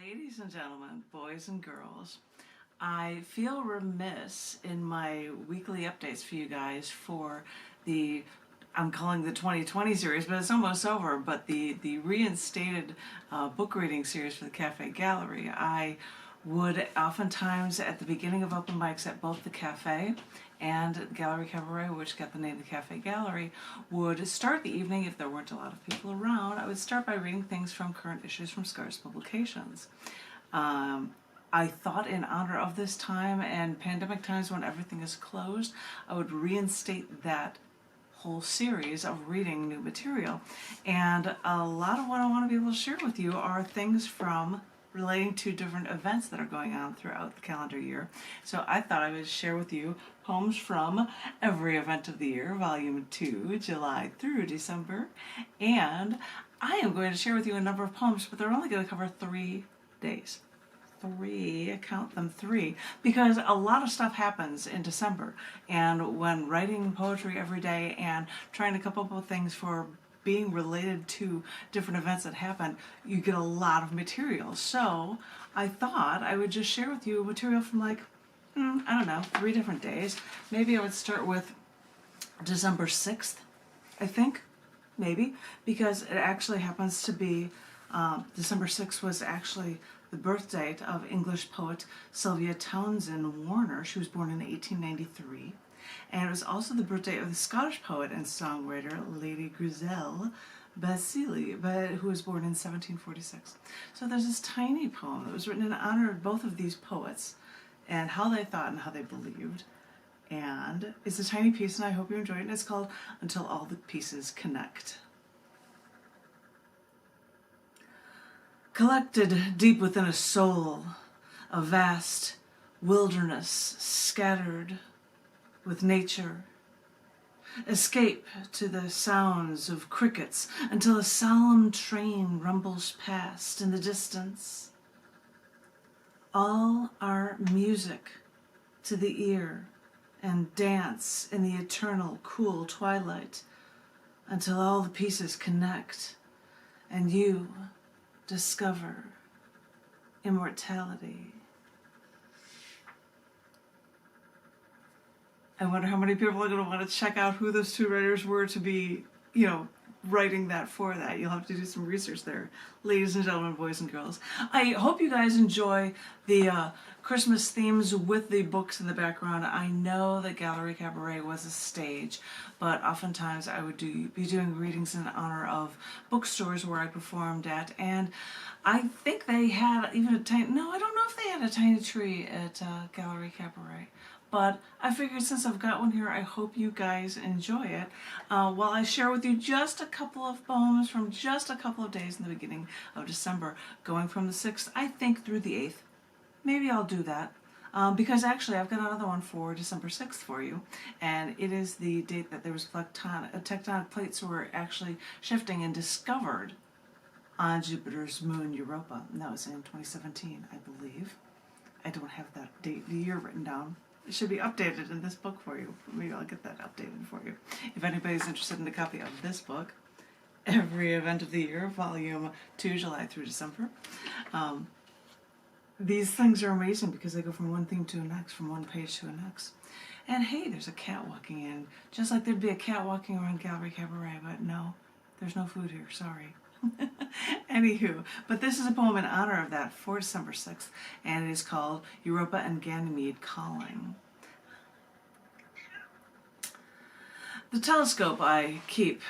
Ladies and gentlemen, boys and girls, I feel remiss in my weekly updates for you guys for the, I'm calling the 2020 series, but it's almost over, but the reinstated book reading series for the Cafe Gallery. I would oftentimes at the beginning of open mics at both the cafe and Gallery Cabaret, which got the name of the Cafe Gallery, would start the evening, if there weren't a lot of people around, I would start by reading things from current issues from Scars Publications. I thought in honor of this time and pandemic times when everything is closed, I would reinstate that whole series of reading new material. And a lot of what I want to be able to share with you are things from relating to different events that are going on throughout the calendar year. So I thought I would share with you poems from every event of the year, volume 2, July through December. And I am going to share with you a number of poems, but they're only going to cover 3 days. 3, I count them 3, because a lot of stuff happens in December. And when writing poetry every day and trying to come up with things for being related to different events that happen, you get a lot of material. So I thought I would just share with you material from I don't know, 3 different days. Maybe I would start with December 6th, I think, maybe, because it actually happens to be, December 6th was actually the birth date of English poet Sylvia Townsend Warner. She was born in 1893. And it was also the birthday of the Scottish poet and songwriter Lady Grizel Bailli, who was born in 1746. So there's this tiny poem that was written in honor of both of these poets and how they thought and how they believed. And it's a tiny piece, and I hope you enjoy it. And it's called Until All the Pieces Connect. Collected deep within a soul, a vast wilderness scattered with nature. Escape to the sounds of crickets until a solemn train rumbles past in the distance. All are music to the ear and dance in the eternal cool twilight until all the pieces connect and you discover immortality. I wonder how many people are going to want to check out who those 2 writers were to be, writing that for that. You'll have to do some research there, ladies and gentlemen, boys and girls. I hope you guys enjoy the Christmas themes with the books in the background. I know that Gallery Cabaret was a stage, but oftentimes I would be doing readings in honor of bookstores where I performed at, and I think they had even a tiny, no, I don't know if they had a tiny tree at Gallery Cabaret. But I figured since I've got one here, I hope you guys enjoy it. While I share with you just a couple of poems from just a couple of days in the beginning of December, going from the 6th, I think, through the 8th. Maybe I'll do that. Because actually I've got another one for December 6th for you. And it is the date that there was tectonic plates were actually shifting and discovered on Jupiter's moon Europa. And that was in 2017, I believe. I don't have that date, the year written down. It should be updated in this book for you. Maybe I'll get that updated for you. If anybody's interested in a copy of this book, Every Event of the Year, Volume 2, July through December. These things are amazing because they go from one theme to the next, from one page to the next. And hey, there's a cat walking in. Just like there'd be a cat walking around Gallery Cabaret, but no, there's no food here, sorry. Anywho, but this is a poem in honor of that for December 6th, and it is called Europa and Ganymede Calling. The telescope I keep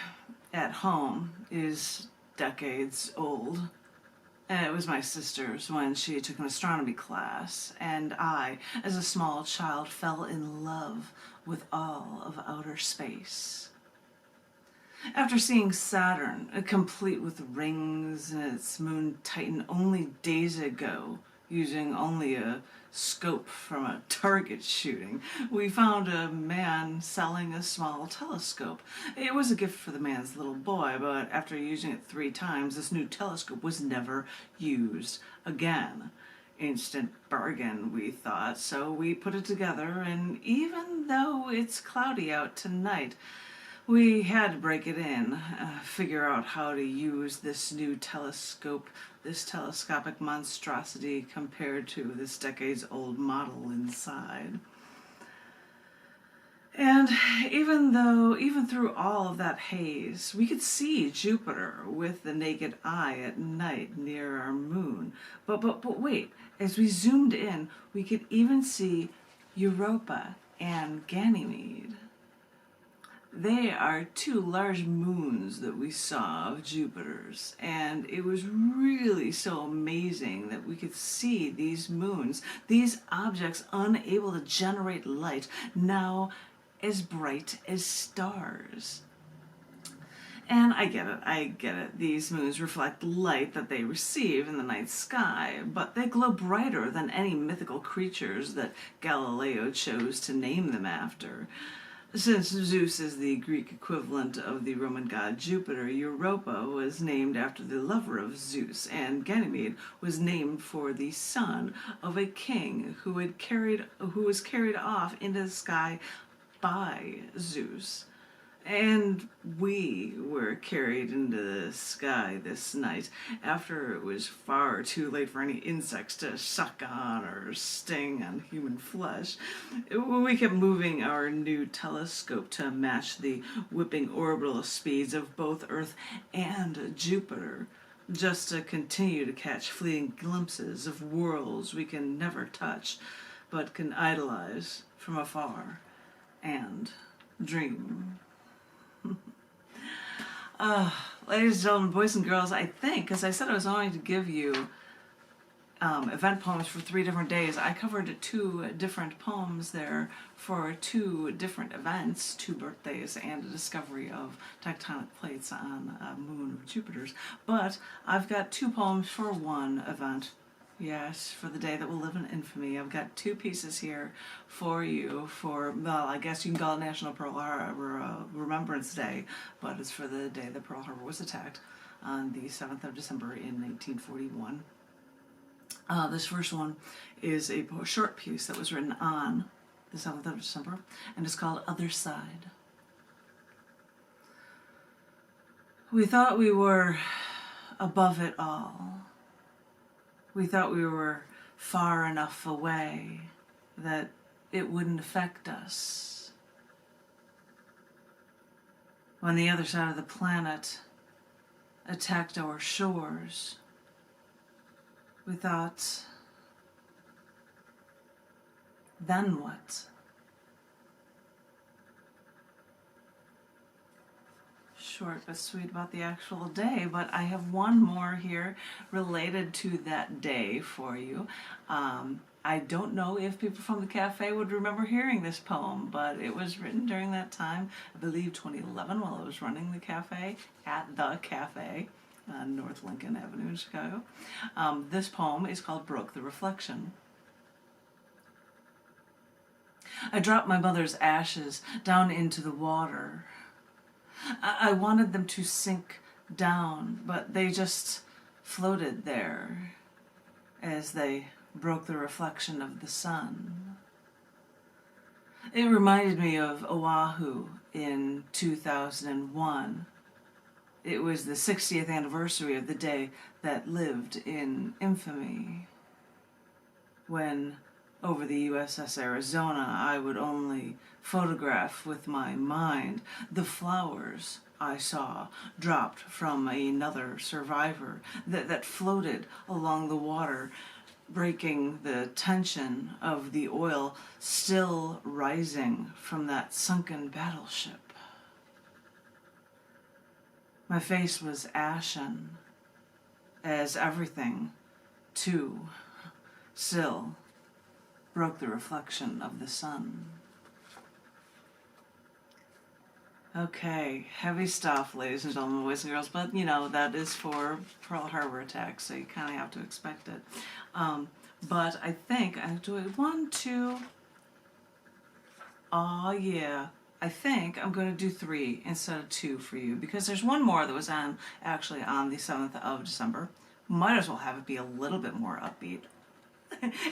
at home is decades old, and it was my sister's when she took an astronomy class, and I, as a small child, fell in love with all of outer space. After seeing Saturn, complete with rings and its moon Titan only days ago, using only a scope from a target shooting, we found a man selling a small telescope. It was a gift for the man's little boy, but after using it 3 times, this new telescope was never used again. Instant bargain, we thought, so we put it together, and even though it's cloudy out tonight, we had to break it in, figure out how to use this new telescope, this telescopic monstrosity compared to this decades-old model inside. And even through all of that haze, we could see Jupiter with the naked eye at night near our moon. But wait, as we zoomed in, we could even see Europa and Ganymede. They are two large moons that we saw of Jupiter's, and it was really so amazing that we could see these moons, these objects unable to generate light, now as bright as stars. And I get it. These moons reflect light that they receive in the night sky, but they glow brighter than any mythical creatures that Galileo chose to name them after. Since Zeus is the Greek equivalent of the Roman god Jupiter, Europa was named after the lover of Zeus, and Ganymede was named for the son of a king who was carried off into the sky by Zeus. And we were carried into the sky this night after it was far too late for any insects to suck on or sting on human flesh. We kept moving our new telescope to match the whipping orbital speeds of both Earth and Jupiter, just to continue to catch fleeting glimpses of worlds we can never touch, but can idolize from afar and dream. Ladies and gentlemen, boys and girls, I think, because I said I was going to give you event poems for 3 different days, I covered 2 different poems there for 2 different events, 2 birthdays and a discovery of tectonic plates on a moon of Jupiter's. But I've got 2 poems for 1 event. Yes, for the day that will live in infamy. I've got 2 pieces here for you for, well, I guess you can call it National Pearl Harbor Remembrance Day, but it's for the day that Pearl Harbor was attacked on the 7th of December in 1941. This first one is a short piece that was written on the 7th of December, and it's called Other Side. We thought we were above it all. We thought we were far enough away that it wouldn't affect us. When the other side of the planet attacked our shores, we thought, then what? Short but sweet about the actual day, but I have one more here related to that day for you. I don't know if people from the cafe would remember hearing this poem, but it was written during that time, I believe 2011, while I was running the cafe at the cafe on North Lincoln Avenue in Chicago. This poem is called Broke the Reflection. I dropped my mother's ashes down into the water. I wanted them to sink down, but they just floated there as they broke the reflection of the sun. It reminded me of Oahu in 2001. It was the 60th anniversary of the day that lived in infamy, when over the USS Arizona I would only photograph with my mind the flowers I saw dropped from another survivor that floated along the water, breaking the tension of the oil still rising from that sunken battleship. My face was ashen, as everything, too, still broke the reflection of the sun. Okay, heavy stuff, ladies and gentlemen, boys and girls, but you know, that is for Pearl Harbor attacks, so you kind of have to expect it. But I think I'm doing 1, 2, I think I'm going to do 3 instead of 2 for you, because there's one more that was actually on the 7th of December. Might as well have it be a little bit more upbeat,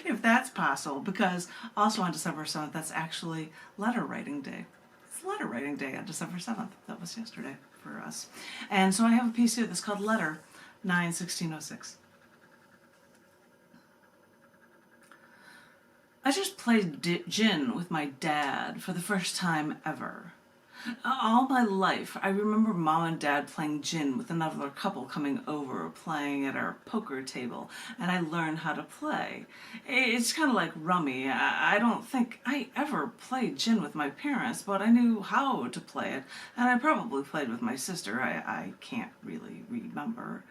if that's possible, because also on December 7th, that's actually letter writing day. It's letter writing day on December 7th. That was yesterday for us. And so I have a piece here that's called Letter 9-1606. I just played gin with my dad for the first time ever. All my life, I remember Mom and Dad playing gin with another couple coming over, playing at our poker table, and I learned how to play. It's kind of like rummy. I don't think I ever played gin with my parents, but I knew how to play it, and I probably played with my sister. I can't really remember.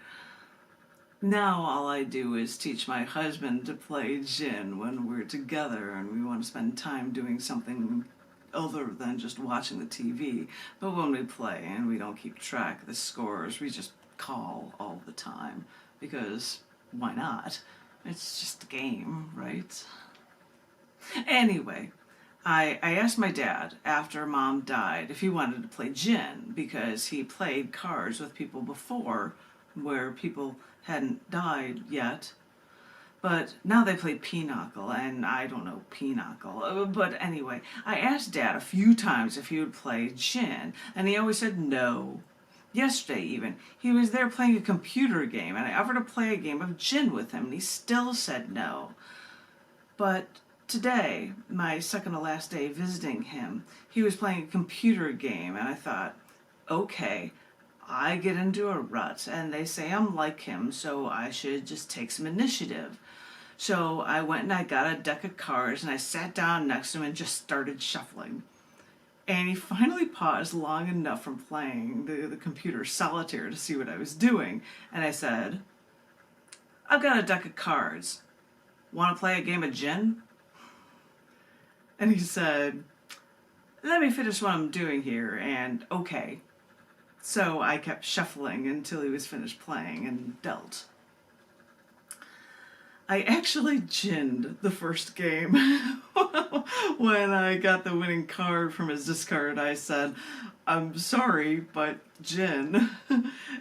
Now all I do is teach my husband to play gin when we're together and we want to spend time doing something other than just watching the TV. But when we play and we don't keep track of the scores, we just call all the time. Because why not? It's just a game, right? Anyway, I asked my dad after Mom died if he wanted to play gin because he played cards with people before where people hadn't died yet. But now they play pinochle, and I don't know pinochle. But anyway, I asked Dad a few times if he would play gin, and he always said no. Yesterday even, he was there playing a computer game, and I offered to play a game of gin with him, and he still said no. But today, my second to last day visiting him, he was playing a computer game, and I thought, okay, I get into a rut, and they say I'm like him, so I should just take some initiative. So I went and I got a deck of cards, and I sat down next to him and just started shuffling. And he finally paused long enough from playing the computer solitaire to see what I was doing. And I said, I've got a deck of cards. Want to play a game of gin? And he said, let me finish what I'm doing here, and okay. So I kept shuffling until he was finished playing and dealt. I actually ginned the first game. When I got the winning card from his discard, I said, I'm sorry, but gin.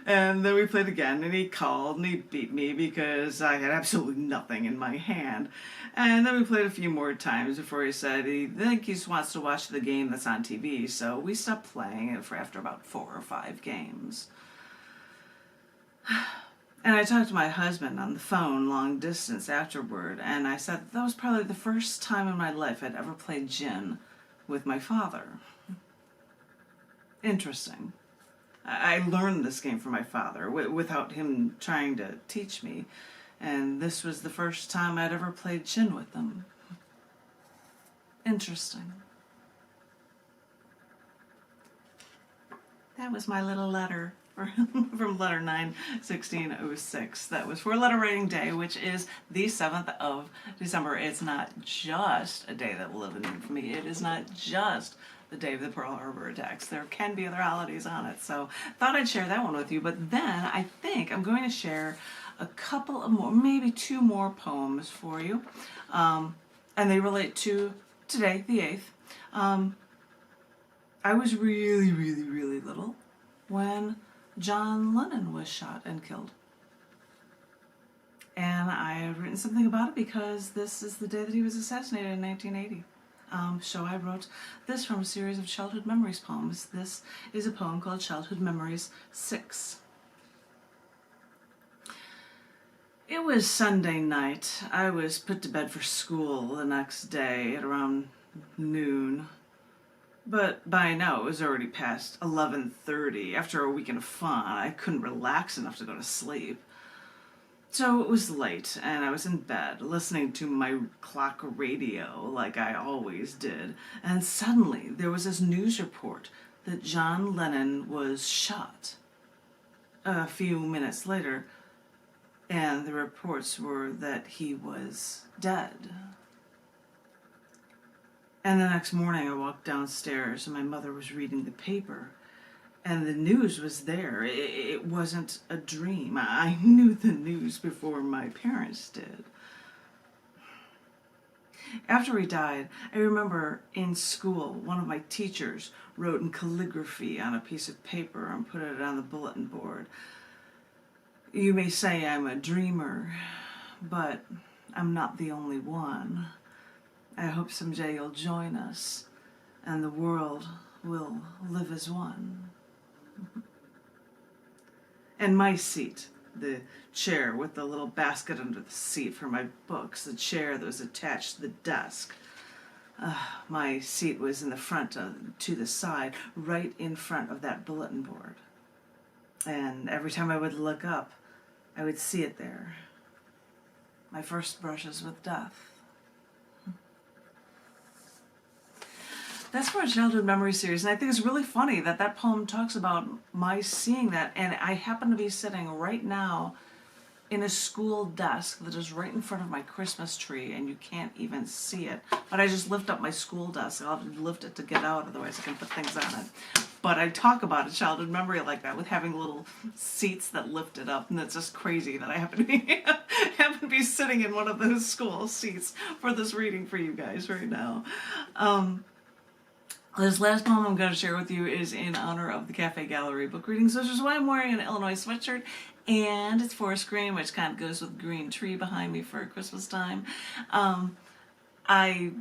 And then we played again, and he called, and he beat me because I had absolutely nothing in my hand. And then we played a few more times before he said he just wants to watch the game that's on TV, so we stopped playing it after about 4 or 5 games. And I talked to my husband on the phone long distance afterward, and I said that was probably the first time in my life I'd ever played gin with my father. Interesting. I learned this game from my father without him trying to teach me, and this was the first time I'd ever played gin with him. Interesting. That was my little letter from letter 9-1606. That was for letter writing day, which is the 7th of December. It's not just a day that will live in infamy. It is not just the day of the Pearl Harbor attacks. There can be other holidays on it, so thought I'd share that one with you. But then I think I'm going to share a couple of more, maybe 2 more poems for you, and they relate to today, the 8th. I was really, really, really little when John Lennon was shot and killed. And I have written something about it because this is the day that he was assassinated in 1980. So I wrote this from a series of childhood memories poems. This is a poem called Childhood Memories 6. It was Sunday night. I was put to bed for school the next day at around noon. But by now it was already past 11:30. After a weekend of fun, I couldn't relax enough to go to sleep. So it was late, and I was in bed, listening to my clock radio like I always did, and suddenly there was this news report that John Lennon was shot. A few minutes later, and the reports were that he was dead. And the next morning I walked downstairs and my mother was reading the paper, and the news was there. It wasn't a dream. I knew the news before my parents did. After he died, I remember in school, one of my teachers wrote in calligraphy on a piece of paper and put it on the bulletin board. You may say I'm a dreamer, but I'm not the only one. I hope someday you'll join us, and the world will live as one. And my seat, the chair with the little basket under the seat for my books, the chair that was attached to the desk. My seat was in the front, to the side, right in front of that bulletin board. And every time I would look up, I would see it there. My first brushes with death. That's for a childhood memory series, and I think it's really funny that that poem talks about my seeing that, and I happen to be sitting right now in a school desk that is right in front of my Christmas tree, and you can't even see it. But I just lift up my school desk. I'll have to lift it to get out, otherwise I can put things on it. But I talk about a childhood memory like that, with having little seats that lift it up, and it's just crazy that I happen to be sitting in one of those school seats for this reading for you guys right now. This last poem I'm going to share with you is in honor of the Cafe Gallery book readings, which is why I'm wearing an Illinois sweatshirt, and it's forest green, which kind of goes with the green tree behind me for Christmas time. I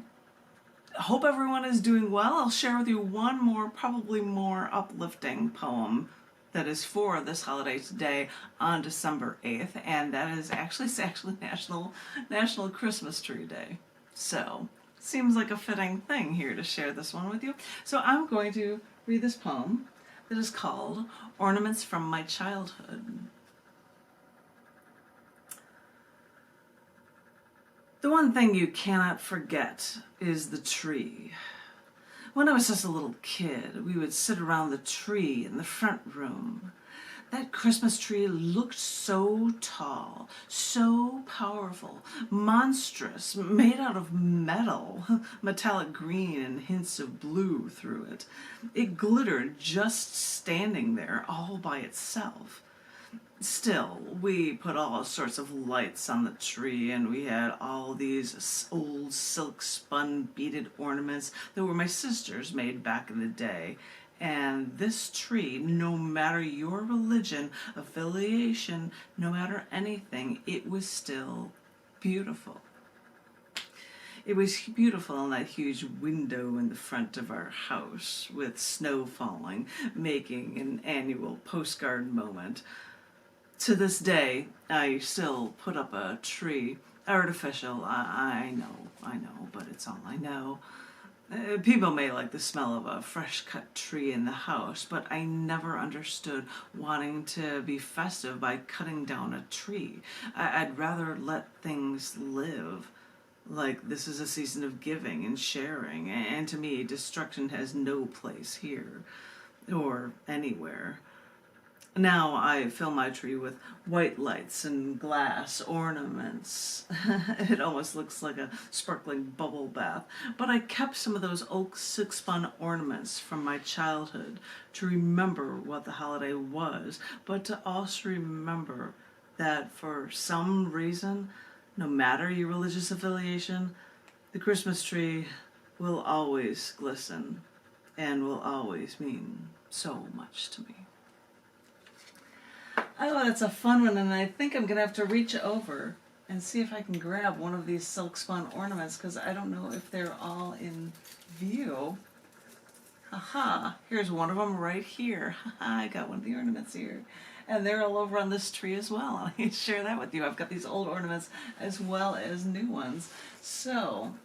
hope everyone is doing well. I'll share with you one more, probably more uplifting poem that is for this holiday today on December 8th, and that is actually National Christmas Tree Day. So, seems like a fitting thing here to share this one with you. So I'm going to read this poem that is called Ornaments from My Childhood. The one thing you cannot forget is the tree. When I was just a little kid, we would sit around the tree in the front room. That Christmas tree looked so tall, so powerful, monstrous, made out of metal, metallic green and hints of blue through it. It glittered just standing there all by itself. Still, we put all sorts of lights on the tree, and we had all these old silk-spun beaded ornaments that were my sister's made back in the day. And this tree, no matter your religion, affiliation, no matter anything, it was still beautiful. It was beautiful in that huge window in the front of our house, with snow falling, making an annual postcard moment. To this day, I still put up a tree. Artificial, I know, but it's all I know. People may like the smell of a fresh-cut tree in the house, but I never understood wanting to be festive by cutting down a tree. I'd rather let things live. Like, this is a season of giving and sharing, and to me, destruction has no place here, or anywhere. Now I fill my tree with white lights and glass ornaments. It almost looks like a sparkling bubble bath. But I kept some of those oak silk-spun ornaments from my childhood to remember what the holiday was, but to also remember that for some reason, no matter your religious affiliation, the Christmas tree will always glisten and will always mean so much to me. Oh, that's a fun one, and I think I'm going to have to reach over and see if I can grab one of these silk-spun ornaments, because I don't know if they're all in view. Haha, here's one of them right here. Haha, I got one of the ornaments here. And they're all over on this tree as well. I can share that with you. I've got these old ornaments as well as new ones. So,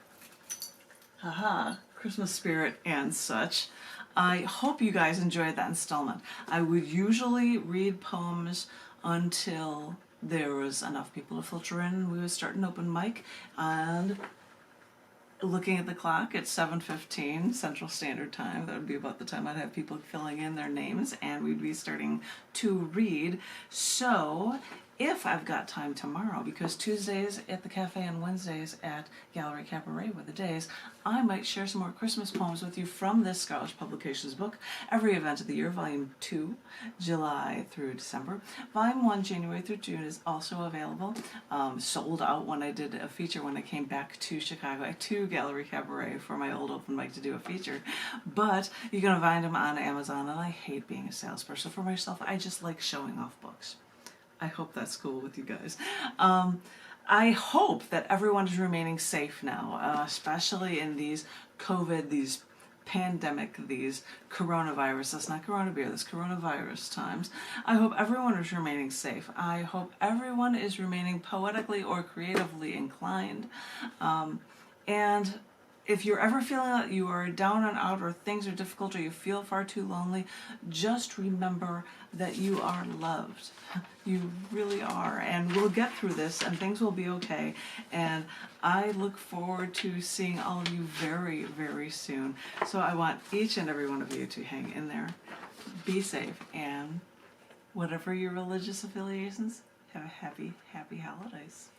haha, Christmas spirit and such. I hope you guys enjoyed that installment. I would usually read poems until there was enough people to filter in. We would start an open mic, and looking at the clock, it's 7:15 Central Standard Time. That would be about the time I'd have people filling in their names, and we'd be starting to read. So, if I've got time tomorrow, because Tuesdays at the cafe and Wednesdays at Gallery Cabaret were the days, I might share some more Christmas poems with you from this Scholar's Publications book. Every event of the year, Volume 2, July through December. Volume 1, January through June, is also available. Sold out when I did a feature when I came back to Chicago, to Gallery Cabaret for my old open mic to do a feature. But you're going to find them on Amazon, and I hate being a salesperson for myself. I just like showing off books. I hope that's cool with you guys. I hope that everyone is remaining safe now, especially in these pandemic, these coronavirus, that's not corona beer, this coronavirus times. I hope everyone is remaining safe. I hope everyone is remaining poetically or creatively inclined. And if you're ever feeling that you are down and out or things are difficult or you feel far too lonely, just remember that you are loved. You really are. And we'll get through this and things will be okay. And I look forward to seeing all of you very, very soon. So I want each and every one of you to hang in there, be safe, and whatever your religious affiliations, have a happy, happy holidays.